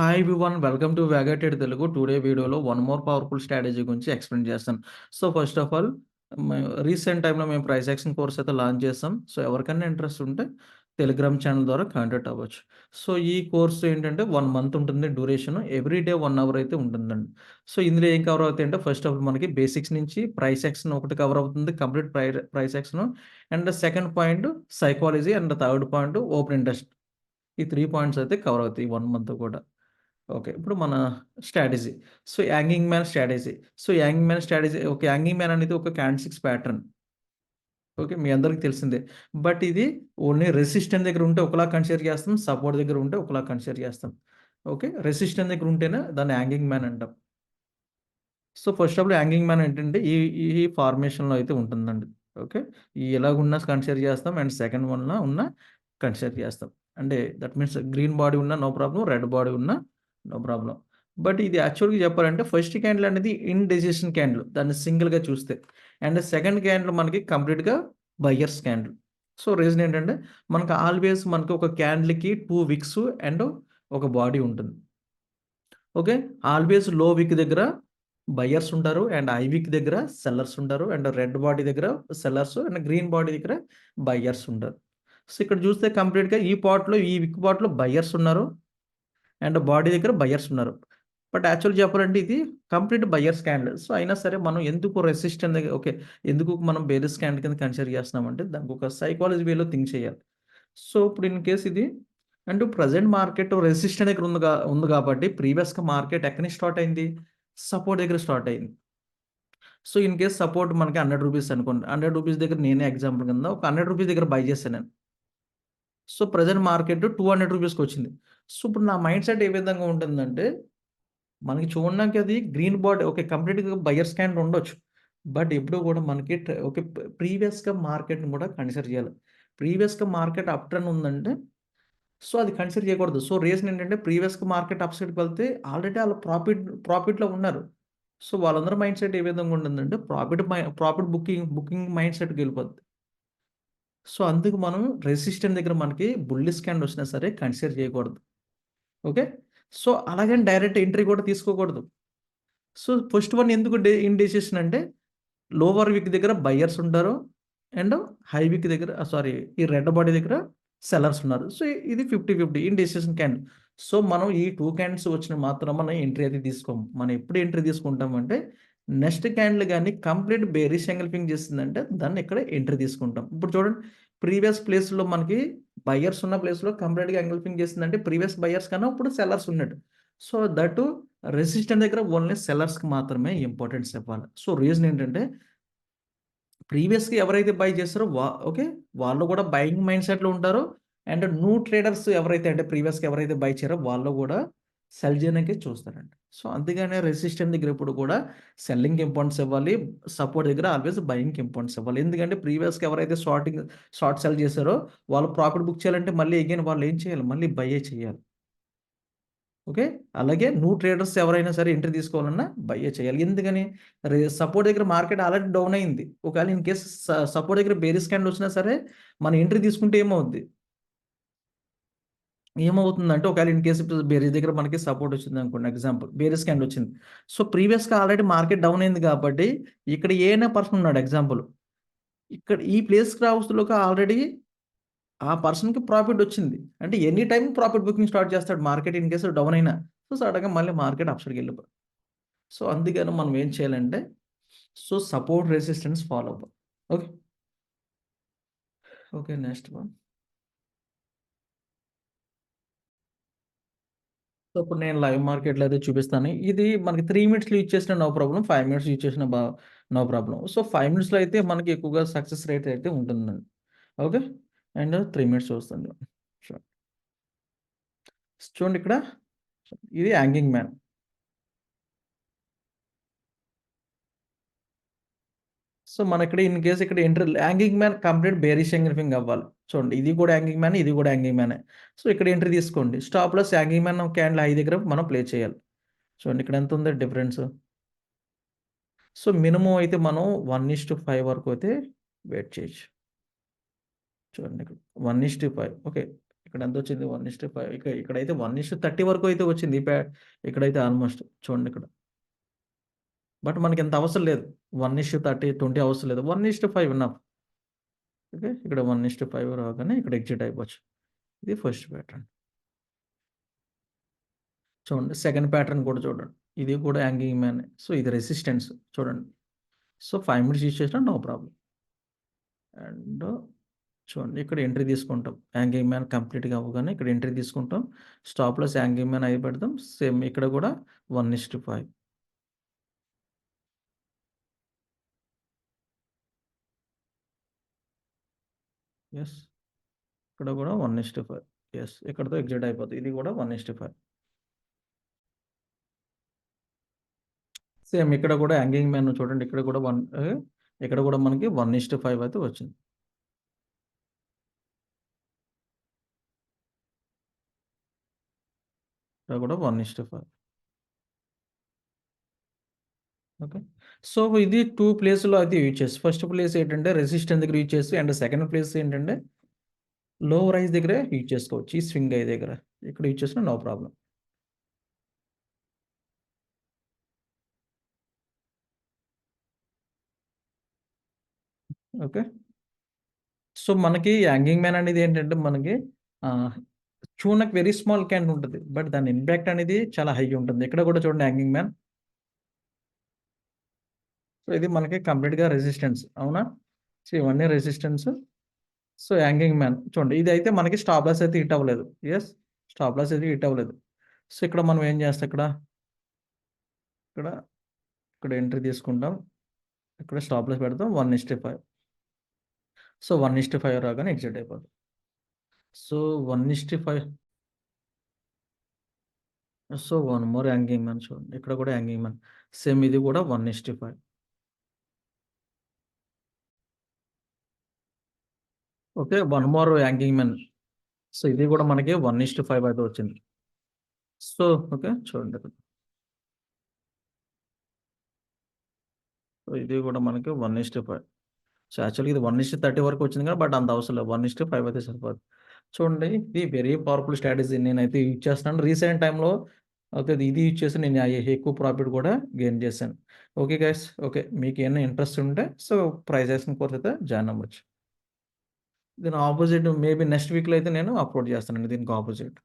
Hi everyone. Welcome to వ్యాగటెడ్ Telugu. Today వీడియోలో one more powerful strategy గురించి ఎక్స్‌ప్లెయిన్ చేస్తాను. సో, ఫస్ట్ ఆఫ్ ఆల్ మే రీసెంట్ టైమ్‌లో మేము ప్రైస్ యాక్షన్ కోర్స్ అయితే లాంచ్ చేసాం. సో, ఎవరికైనా ఇంట్రెస్ట్ ఉంటే టెలిగ్రామ్ ఛానల్ ద్వారా కాంటాక్ట్ అవ్వచ్చు. సో, ఈ కోర్స్ ఏంటంటే 1 మంత్ ఉంటుంది డ్యూరేషన్. ఎవ్రీ డే 1 అవర్ అయితే ఉంటుందండి. సో, ఇందులో ఏం కవర్ అవుతాయంటే ఫస్ట్ ఆఫ్ ఆల్ మనకి బేసిక్స్ నుంచి ప్రైస్ యాక్షన్ ఒకటి కవర్ అవుతుంది. Complete price action and second point psychology and third point open interest. ఈ 3 పాయింట్స్ అయితే కవర్ అవుతాయి ఈ 1 మంత్ కూడా. ఓకే. ఇప్పుడు మన strategy. So, hanging man strategy. So, hanging man strategy okay. Hanging man అనేది ఒక క్యాండిల్ ప్యాటర్న్. ఓకే. మీ అందరికి తెలిసిందే. బట్ ఇది ఓన్లీ రెసిస్టెన్స్ దగ్గర ఉంటే ఒకలా కన్సిడర్ చేస్తాం. సపోర్ట్ దగ్గర ఉంటే ఒకలా కన్సిడర్ చేస్తాం. ఓకే. రెసిస్టెన్స్ దగ్గర ఉంటేనే దాన్ని యాంగింగ్ మ్యాన్ అంటాం. So, first of all hanging man ఏంటంటే ఈ ఈ ఫార్మేషన్‌లో అయితే ఉంటుందండి. ఓకే. ఎలాగున్నా కన్సిడర్ చేస్తాం అండ్ సెకండ్ వన్‌లో ఉన్న కన్సిడర్ చేస్తాం. అంటే దట్ మీన్స్ గ్రీన్ బాడీ ఉన్నా నో ప్రాబ్లమ్. రెడ్ బాడీ ఉన్నా నో ప్రాబ్లమ్. బట్ ఇది యాక్చువల్‌గా చెప్పాలంటే ఫస్ట్ క్యాండిల్ అనేది ఇండెసిషన్ క్యాండిల్. దాన్ని సింగిల్‌గా చూస్తే. అండ్ సెకండ్ క్యాండిల్ మనకి కంప్లీట్‌గా బయర్స్ క్యాండిల్. సో, రీజన్ ఏంటంటే మనకు ఆల్‌వేస్ మనకు ఒక క్యాండిల్‌కి 2 విక్స్ అండ్ ఒక బాడీ ఉంటుంది. ఓకే. ఆల్‌వేస్ లో విక్ దగ్గర బయర్స్ ఉంటారు. అండ్ ఐ విక్ దగ్గర సెల్లర్స్ ఉంటారు. అండ్ రెడ్ బాడీ దగ్గర సెల్లర్స్ అండ్ గ్రీన్ బాడీ దగ్గర బయర్స్ ఉంటారు. సో, ఇక్కడ చూస్తే కంప్లీట్‌గా ఈ విక్ పార్ట్‌లో బయర్స్ ఉన్నారు. అండ్ బాడీ దగ్గర బయర్స్ ఉన్నారు. బట్ యాక్చువల్‌గా చెప్పాలంటే ఇది కంప్లీట్ బయర్స్ క్యాండిల్. సో, అయినా సరే మనం ఎందుకు రెసిస్టెంట్ దగ్గర ఓకే. ఎందుకు మనం బేరిష్ క్యాండిల్ కింద కన్సిడర్ చేస్తున్నామంటే దానికి ఒక సైకాలజీ వేలో థింక్ చేయాలి. సో, ఇప్పుడు ఇన్ కేస్ ఇది అండ్ ప్రెజెంట్ మార్కెట్ రెసిస్టెంట్ దగ్గర ఉంది కాబట్టి ప్రీవియస్‌గా మార్కెట్ ఎక్కడి నుంచి స్టార్ట్ అయింది? సపోర్ట్ దగ్గర స్టార్ట్ అయింది. సో, ఇన్ కేస్ సపోర్ట్ మనకి రూ. 100 అనుకోండి. రూ. 100 దగ్గర నేనే ఎగ్జాంపుల్ కింద ఒక రూ. 100 దగ్గర బై చేశాను నేను. సో, ప్రెజెంట్ మార్కెట్ రూ. 200కొచ్చింది. సో, ఇప్పుడు నా మైండ్ సెట్ ఏ విధంగా ఉంటుందంటే, మనకి చూడడానికి అది గ్రీన్ బాడీ ఓకే. కంప్లీట్‌గా బయర్స్ క్యాండిల్ ఉండొచ్చు. బట్ ఎప్పుడు కూడా మనకి ఓకే. ప్రీవియస్‌గా మార్కెట్‌ని కూడా కన్సిడర్ చేయాలి. ప్రీవియస్‌గా మార్కెట్ అప్ ట్రెండ్ ఉందంటే సో, అది కన్సిడర్ చేయకూడదు. సో, రీజన్ ఏంటంటే ప్రీవియస్‌గా మార్కెట్ అప్ సైడ్‌కి వెళ్తే ఆల్రెడీ ఆళ్ళు ప్రాఫిట్‌లో ఉన్నారు. సో, వాళ్ళందరి మైండ్ సెట్ ఏ విధంగా ఉంటుందంటే ప్రాఫిట్ బుకింగ్ మైండ్ సెట్‌కెళ్ళిపోద్ది. సో, అందుకు మనం రెసిస్టెంట్ దగ్గర మనకి బుల్లిష్ క్యాండిల్ వచ్చినా సరే కన్సిడర్ చేయకూడదు. ఓకే. సో, అలాగని డైరెక్ట్ ఎంట్రీ కూడా తీసుకోకూడదు. సో, ఫస్ట్ వన్ ఎందుకు ఇండెసిషన్ అంటే లోవర్ విక్ దగ్గర బయర్స్ ఉంటారు. అండ్ హై విక్ దగ్గర సారీ ఈ రెడ్ బాడీ దగ్గర సెల్లర్స్ ఉన్నారు. సో, ఇది 50, 50 ఇండెసిషన్ క్యాండిల్. సో, మనం ఈ 2 క్యాండిల్స్ వచ్చిన మాత్రం మనం ఎంట్రీ అయితే తీసుకోము. మనం ఎప్పుడు ఎంట్రీ తీసుకుంటామంటే నెక్స్ట్ క్యాండిల్ గాని కంప్లీట్ బేరిష్ ఎంగల్ఫింగ్ చేసిందంటే దాన్ని ఇక్కడ ఎంట్రీ తీసుకుంటాం. ఇప్పుడు చూడండి ప్రీవియస్ ప్లేస్‌లో మనకి బయర్స్ ఉన్న ప్లేస్‌లో కంప్లీట్‌గా ఎంగల్ఫింగ్ చేసిందంటే ప్రీవియస్ బయర్స్ కన్నా ఇప్పుడు సెల్లర్స్ ఉన్నట్టు. సో, దట్ రెసిస్టెంట్ దగ్గర ఓన్లీ సెల్లర్స్‌కి మాత్రమే ఇంపార్టెన్స్ ఇవ్వాలి. సో, రీజన్ ఏంటంటే ప్రీవియస్‌గా ఎవరైతే బై చేస్తారో ఓకే. వాళ్ళు కూడా బయింగ్ మైండ్ సెట్‌లో ఉంటారు. అండ్ న్యూ ట్రేడర్స్ ఎవరైతే అంటే ప్రీవియస్‌గా ఎవరైతే బై చేశారో వాళ్ళు కూడా సెల్ చేయడానికే చూస్తారండి. సో, అందుకనే రెసిస్టెంట్ దగ్గర ఎప్పుడు కూడా సెల్లింగ్‌కి ఇంపార్టెన్స్ ఇవ్వాలి. సపోర్ట్ దగ్గర ఆల్వేస్ బయింగ్‌కి ఇంపార్టెన్స్ ఇవ్వాలి. ఎందుకంటే ప్రీవియస్‌గా ఎవరైతే షార్ట్ సెల్ చేశారో వాళ్ళు ప్రాఫిట్ బుక్ చేయాలంటే మళ్ళీ అగైన్ వాళ్ళు ఏం చేయాలి? మళ్ళీ బయ్యే చేయాలి. ఓకే. అలాగే న్యూ ట్రేడర్స్ ఎవరైనా సరే ఎంట్రీ తీసుకోవాలన్నా బయ్యే చేయాలి. ఎందుకని? సపోర్ట్ దగ్గర మార్కెట్ ఆల్రెడీ డౌన్ అయింది. ఒకవేళ ఇన్ కేస్ సపోర్ట్ దగ్గర బేరిష్ క్యాండిల్ వచ్చినా సరే మనం ఎంట్రీ తీసుకుంటే ఏమవుద్ది? ఏమవుతుందంటే ఒకవేళ ఇన్ కేస్ ఇప్పుడు బేరిష్ దగ్గర మనకి సపోర్ట్ వచ్చిందనుకోండి ఎగ్జాంపుల్ బేరిష్ క్యాండిల్ వచ్చింది. సో, ప్రీవియస్‌గా ఆల్రెడీ మార్కెట్ డౌన్ అయింది కాబట్టి ఇక్కడ ఏ అనే పర్సన్ ఉన్నాడు ఎగ్జాంపుల్. ఇక్కడ ఈ ప్లేస్‌కి రావస్తులోకి ఆల్రెడీ ఆ పర్సన్‌కి ప్రాఫిట్ వచ్చింది. అంటే any time profit booking start చేస్తాడు మార్కెట్ ఇన్ కేస్ డౌన్ అయినా. సో, సడెన్‌గా మళ్ళీ మార్కెట్ అప్ సైడ్‌కి సో, అందుకని మనం ఏం చేయాలంటే, సో, సపోర్ట్ రెసిస్టెన్స్ ఫాలో అవ్వాలి. Okay. Okay. Next one. So, ఇప్పుడు నేను లైవ్ మార్కెట్‌లో అయితే చూపిస్తాను. ఇది మనకి 3 మినిట్స్‌లో యూజ్ చేసినా నో ప్రాబ్లమ్. 5 మినిట్స్ యూజ్ చేసినా నో ప్రాబ్లమ్. సో, 5 మినిట్స్‌లో అయితే మనకి ఎక్కువగా సక్సెస్ రేట్ అయితే ఉంటుందండి. ఓకే. అండ్ 3 మినిట్స్ చూస్తుంది. షూర్. చూడండి ఇక్కడ ఇది యాంగింగ్ మ్యాన్. సో, మనకిక్కడ ఇన్ కేస్ ఇక్కడ hanging man complete bearish engulfing అవ్వాలి. చూడండి ఇది కూడా యాంగింగ్ మ్యానే, ఇది కూడా యాంగింగ్ మ్యానే. సో, ఇక్కడ ఎంట్రీ తీసుకోండి. Stop loss hanging man candle high దగ్గర మనం ప్లే చేయాలి. చూడండి ఇక్కడ ఎంత ఉంది డిఫరెన్స్. సో, మినిమమ్ అయితే మనం 1:5 వరకు అయితే వెయిట్ చేయొచ్చు. చూడండి ఇక్కడ 1:5 ఓకే. ఇక్కడ ఎంతొచ్చింది 1:5 ఇక్కడైతే 1:30 వరకు అయితే వచ్చింది. ఇక్కడైతే ఆల్‌మోస్ట్ చూడండి ఇక్కడ. బట్ మనకింత అవసరం లేదు. 1:30, 20 అవసరం లేదు. 1:5 ఎనఫ్. ఓకే. ఇక్కడ 1:5 రాగానే ఇక్కడ ఎగ్జిట్ అయిపోవచ్చు. ఇది ఫస్ట్ ప్యాటర్న్. చూడండి సెకండ్ ప్యాటర్న్ కూడా చూడండి. ఇది కూడా యాంగింగ్ మ్యానే. సో, ఇది రెసిస్టెన్స్ చూడండి. సో, 5 మినిట్స్ యూజ్ చేసినా నో ప్రాబ్లమ్. అండ్ చూడండి ఇక్కడ ఎంట్రీ తీసుకుంటాం. యాంగింగ్ మ్యాన్ కంప్లీట్‌గా అవ్వగానే ఇక్కడ ఎంట్రీ తీసుకుంటాం. స్టాప్ లాస్ యాంగింగ్ మ్యాన్ అయి పెడతాం. సేమ్ ఇక్కడ కూడా 1:5. యెస్. ఇక్కడ కూడా 1:5. యెస్. ఇక్కడితో ఎగ్జిట్ అయిపోద్ది. ఇది కూడా 1:5. సేమ్ ఇక్కడ కూడా యాంగింగ్ మ్యాన్ చూడండి. ఇక్కడ కూడా ఇక్కడ కూడా మనకి 1:5 అయితే వచ్చింది. ఇక్కడ కూడా 1:5. ఓకే. సో, ఇది 2 ప్లేస్‌లో అయితే యూజ్ చేసి ఫస్ట్ ప్లేస్ ఏంటంటే రెసిస్టెన్స్ దగ్గర యూజ్ చేసి అండ్ సెకండ్ ప్లేస్ ఏంటంటే లో రైజ్ దగ్గరే యూజ్ చేసుకోవచ్చు. ఈ స్వింగ్ అయ్యే దగ్గర. ఇక్కడ యూజ్ చేసినా నో ప్రాబ్లమ్. ఓకే. సో, మనకి యాంగింగ్ మ్యాన్ అనేది ఏంటంటే మనకి ఆహ్, చూడడానికి వెరీ స్మాల్ క్యాండిల్ ఉంటది. బట్ దాని ఇంపాక్ట్ అనేది చాలా హై ఉంటుంది. ఇక్కడ కూడా చూడండి యాంగింగ్ మ్యాన్. సో, ఇది మనకి కంప్లీట్‌గా రెసిస్టెన్స్ అవునా? సో, ఇవన్నీ రెసిస్టెన్స్. సో, యాంగింగ్ మ్యాన్ చూడండి. ఇదైతే మనకి స్టాప్ లాస్ అయితే హిట్ అవ్వలేదు. యెస్. స్టాప్ లాస్ అయితే హిట్ అవ్వలేదు. సో, ఇక్కడ మనం ఏం చేస్తాం ఇక్కడ, ఇక్కడ ఎంట్రీ తీసుకుంటాం. ఇక్కడ స్టాప్ లాస్ పెడతాం 1:5. సో, 1:5 రాగానే ఎగ్జిట్ అయిపోద్ది. So, 1:5 so, one more hanging man చూడండి. ఇక్కడ కూడా యాంగింగ్ మ్యాన్. సేమ్ ఇది కూడా 1:5. Okay. One more hanging man. So, ఇది కూడా మనకి 1:5 అయితే వచ్చింది. So, okay. చూడండి ఇక్కడ. సో, ఇది కూడా మనకి 1:5. సో, యాక్చువల్‌గా ఇది 1:30 వరకు వచ్చింది కానీ బట్ అంత అవసరం లేదు. 1:5 అయితే సరిపోద్ది. చూడండి ఇది వెరీ పవర్‌ఫుల్ స్ట్రాటజీ నేనైతే యూజ్ చేస్తున్నాను. రీసెంట్ టైమ్‌లో ఓకే. ఇది యూజ్ చేసి నేను ఎక్కువ ప్రాఫిట్ కూడా గెయిన్ చేశాను. Okay guys. ఓకే. మీకేమైనా ఇంట్రెస్ట్ ఉంటే సో, ప్రైస్ యాక్షన్ కోర్స్ అయితే జాయిన్ అవ్వచ్చు. దీని అపోజిట్ మేబీ నెక్స్ట్ వీక్‌లో అయితే నేను అప్‌లోడ్ చేస్తానండి దీనికి అపోజిట్.